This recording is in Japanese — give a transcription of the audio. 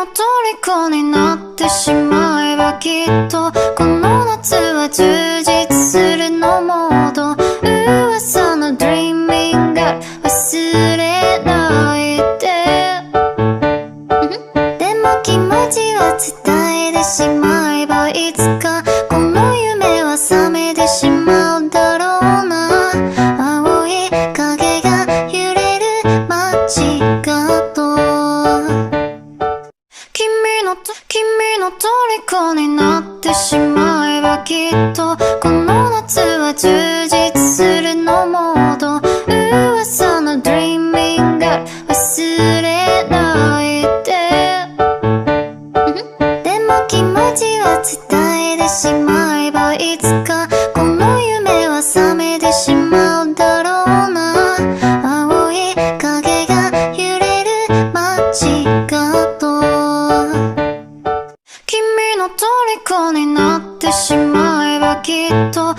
の虜になってしまえばきっとこの夏は充実するのモード。噂の Dreaming Girl 忘れないで。でも気持ちは伝えてしまえばいつかこの夢は覚めてしまうだろうな。青い影が揺れる街角。君の虜になってしまえばきっとこの夏は充実するのモード。噂の Dreaming Girl 忘れないで。でも気持ちは伝えてしまえばいつかこの夢は覚めてしまうだろうな。青い影が揺れる街角。君の虜になってしまえばきっと